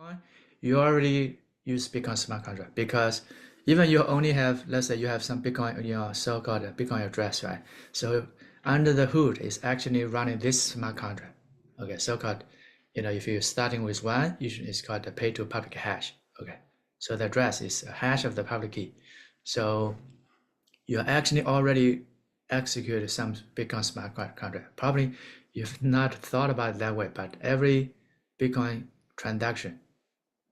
Bitcoin, you already use Bitcoin smart contract because even you only have, let's say you have some Bitcoin in your so-called Bitcoin address, right? So under the hood is actually running this smart contract. Okay, so-called, if you're starting with one, usually it's called the pay to public hash. Okay, so the address is a hash of the public key. So you actually already executed some Bitcoin smart contract. Probably you've not thought about it that way, but every Bitcoin transaction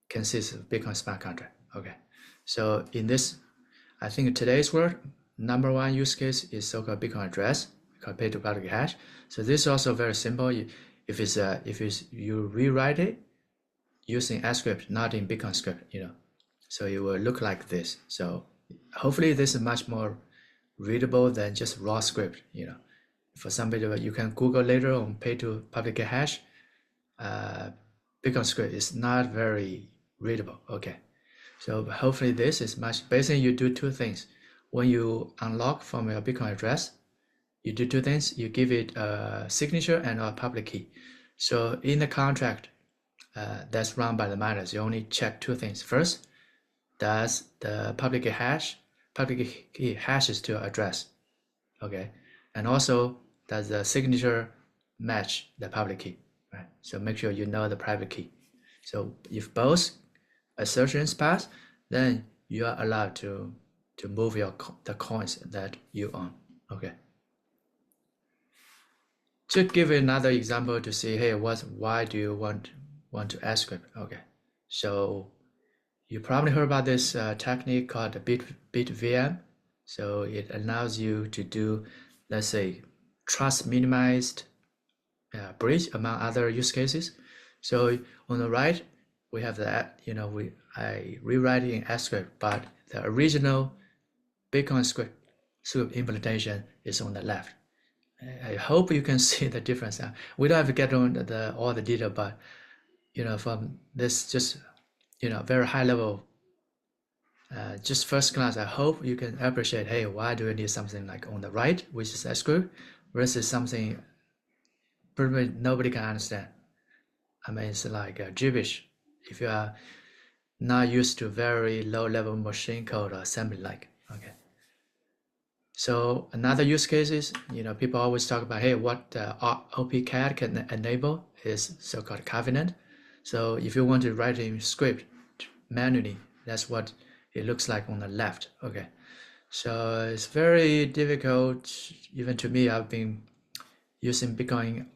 consists of Bitcoin smart contract. Okay, so in this, I think in today's world, number one use case is so-called Bitcoin address, called pay to public hash. So this is also very simple. If you rewrite it using sCrypt, not in Bitcoin script, so it will look like this. So hopefully this is much more readable than just raw script. For somebody, you can Google later on pay to public hash. Bitcoin script is not very readable. Okay, so hopefully this is much. Basically, you do two things. When you unlock from your Bitcoin address, you do two things. You give it a signature and a public key. So in the contract that's run by the miners, you only check two things. First, does the public key hashes to your address? Okay, and also does the signature match the public key? Right. So make sure you know the private key. So if both assertions pass, then you are allowed to move the coins that you own. Okay. To give another example to see, hey, why do you want to sCrypt? Okay, so you probably heard about this technique called the bit VM. So it allows you to do, let's say, trust minimized bridge among other use cases. So on the right, we have that, I rewrite it in sCrypt, but the original Bitcoin script implementation is on the left. I hope you can see the difference. We don't have to get on all the detail, but from this just very high level, just first glance, I hope you can appreciate, hey, why do we need something like on the right, which is sCrypt, versus something pretty much nobody can understand. I mean, it's like gibberish if you are not used to very low level machine code or assembly like. Okay. So another use case is, people always talk about, hey, what OPCAD can enable is so-called covenant. So if you want to write in script manually, that's what it looks like on the left. Okay, so it's very difficult. Even to me, I've been using Bitcoin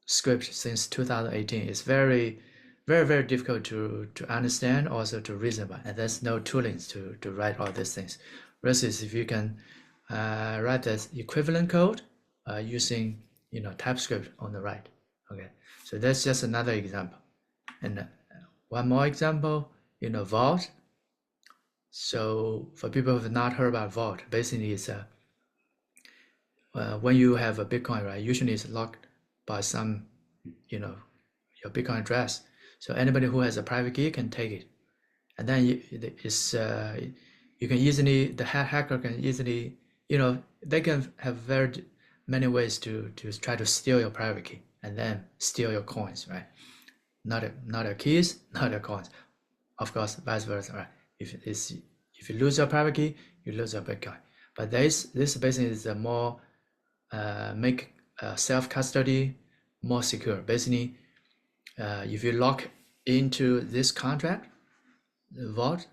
script since 2018. It's very, very, very difficult to understand, also to reason about, and there's no toolings to write all these things. Versus if you can write this equivalent code using TypeScript on the right. Okay, so that's just another example. And one more example, Vault. So for people who have not heard about Vault, basically it's when you have a Bitcoin, right? Usually it's locked by some, your Bitcoin address. So anybody who has a private key can take it, and then you can easily, the hacker can easily, they can have very many ways to try to steal your private key and then steal your coins, right? Not your keys, not your coins. Of course, vice versa, right? If you lose your private key, you lose your Bitcoin. But this basically is a more make self-custody more secure. Basically, if you lock into this contract, the vault,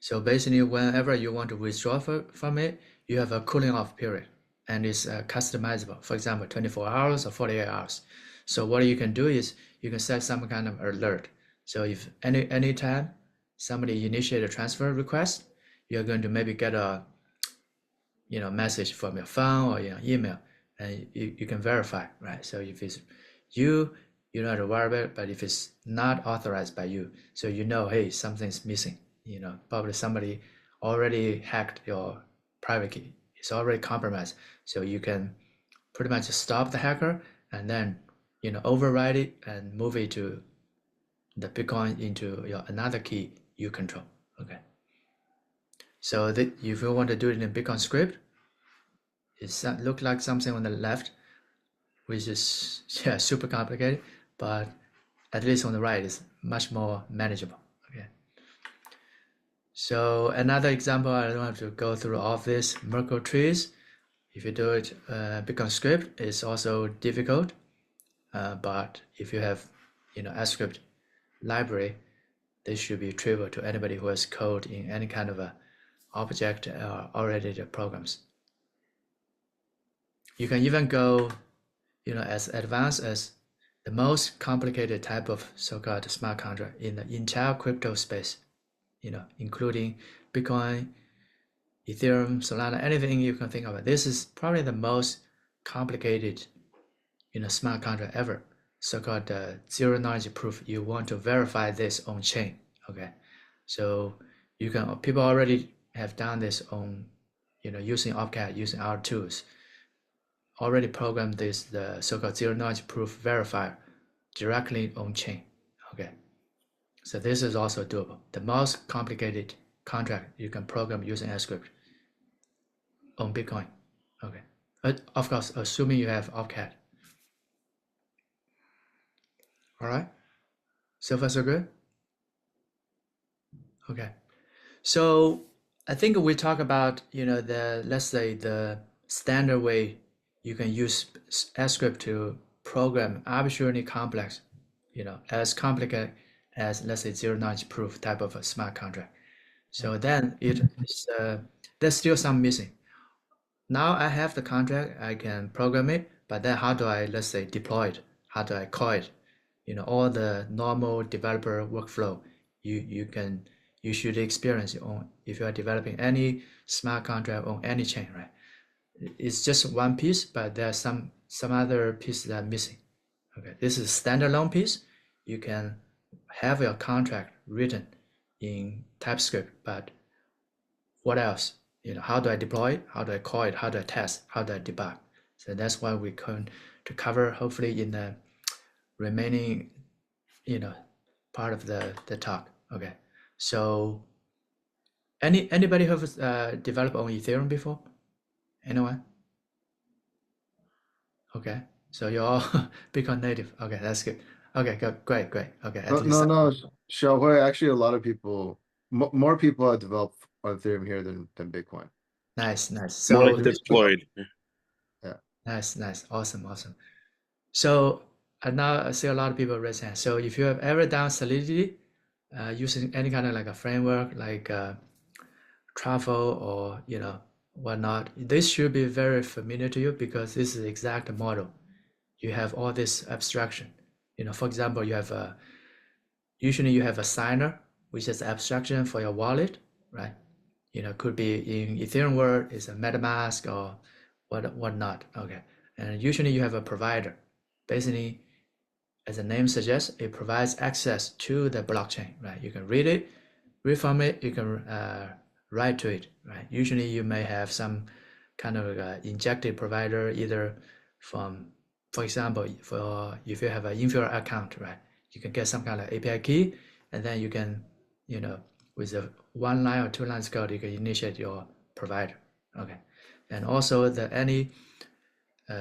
so basically whenever you want to withdraw from it, you have a cooling off period, and it's customizable. For example, 24 hours or 48 hours. So what you can do is you can set some kind of alert. So if any time somebody initiate a transfer request, you're going to maybe get a message from your phone or your email, and you can verify, right? So if it's you don't have to worry about it, but if it's not authorized by you, so hey, something's missing. Probably somebody already hacked your private key. It's already compromised. So you can pretty much stop the hacker and then override it and move it to the Bitcoin into your another key you control. Okay. So if you want to do it in Bitcoin script, it look like something on the left, which is super complicated, but at least on the right is much more manageable. So another example, I don't have to go through all of this Merkle trees. If you do it Bitcoin script, it's also difficult. But if you have, sCrypt library, this should be trivial to anybody who has code in any kind of a object oriented programs. You can even go, as advanced as the most complicated type of so-called smart contract in the entire crypto space, including Bitcoin, Ethereum, Solana, anything you can think of. This is probably the most complicated, smart contract ever. So-called zero knowledge proof. You want to verify this on chain. Okay, so people already have done this on, using Opcat, using our tools. Already programmed this the so-called zero knowledge proof verifier directly on chain. Okay, so this is also doable. The most complicated contract you can program using sCrypt on Bitcoin. Okay, but of course, assuming you have Opcat. All right, so far so good. Okay, so I think we talk about let's say the standard way you can use sCrypt to program arbitrarily complex, as complicated as, let's say, zero knowledge proof type of a smart contract. So then there's still some missing. Now I have the contract, I can program it, but then how do I, let's say, deploy it? How do I call it? All the normal developer workflow you should experience on if you are developing any smart contract on any chain, right? It's just one piece, but there's some other pieces that are missing. Okay, this is a standalone piece. You can have your contract written in TypeScript, but what else? How do I deploy it? How do I call it? How do I test? How do I debug? So that's why we're going to cover, hopefully, in the remaining, part of the talk. Okay, so anybody who has developed on Ethereum before? Anyone? Okay, so you're all Bitcoin native. Okay, that's good. Okay, good, great. Okay, at least No, XiaoHui, actually a lot of people, more people have developed on Ethereum here than Bitcoin. nice. More So like deployed. Yeah. nice, awesome. So now I see a lot of people raise hands. So if you have ever done Solidity using any kind of like a framework like Truffle or whatnot, this should be very familiar to you because this is the exact model. You have all this abstraction. For example, usually you have a signer, which is abstraction for your wallet, right? Could be in Ethereum world, it's a MetaMask or whatnot. Okay, and usually you have a provider. Basically, as the name suggests, it provides access to the blockchain, right? You can read from it, you can write to it, right? Usually you may have some kind of injected provider, either from, for example, if you have an inferior account, right? You can get some kind of API key, and then you can, with a 1 line or 2 lines code, you can initiate your provider. Okay, and also any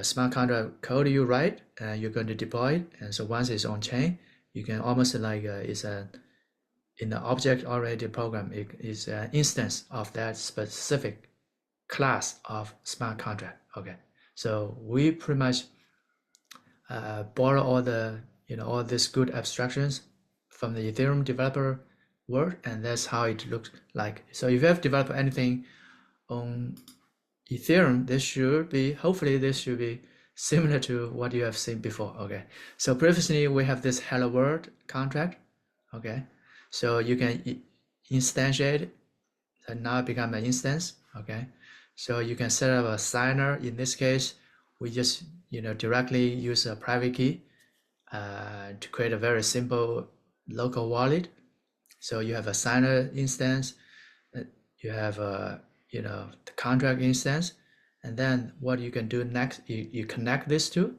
smart contract code you write, you're going to deploy it, and so once it's on chain, you can almost like in the object-oriented program, it is an instance of that specific class of smart contract. Okay, so we pretty much borrow all these good abstractions from the Ethereum developer world, and that's how it looks like. So if you have developed anything on Ethereum, hopefully this should be similar to what you have seen before. Okay, so previously we have this hello world contract. Okay, so you can instantiate it, and now it become an instance. Okay, so you can set up a signer. In this case, we just directly use a private key to create a very simple local wallet. So you have a signer instance, you have a the contract instance, and then what you can do next, you connect these two,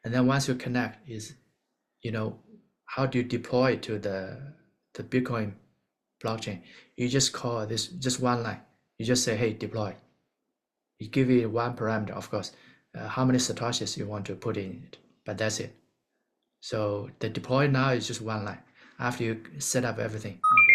and then once you connect is how do you deploy to the Bitcoin blockchain? You just call this just one line. You just say, hey, deploy. You give it one parameter, of course, how many satoshis you want to put in it, but that's it. So the deploy now is just one line after you set up everything. Okay.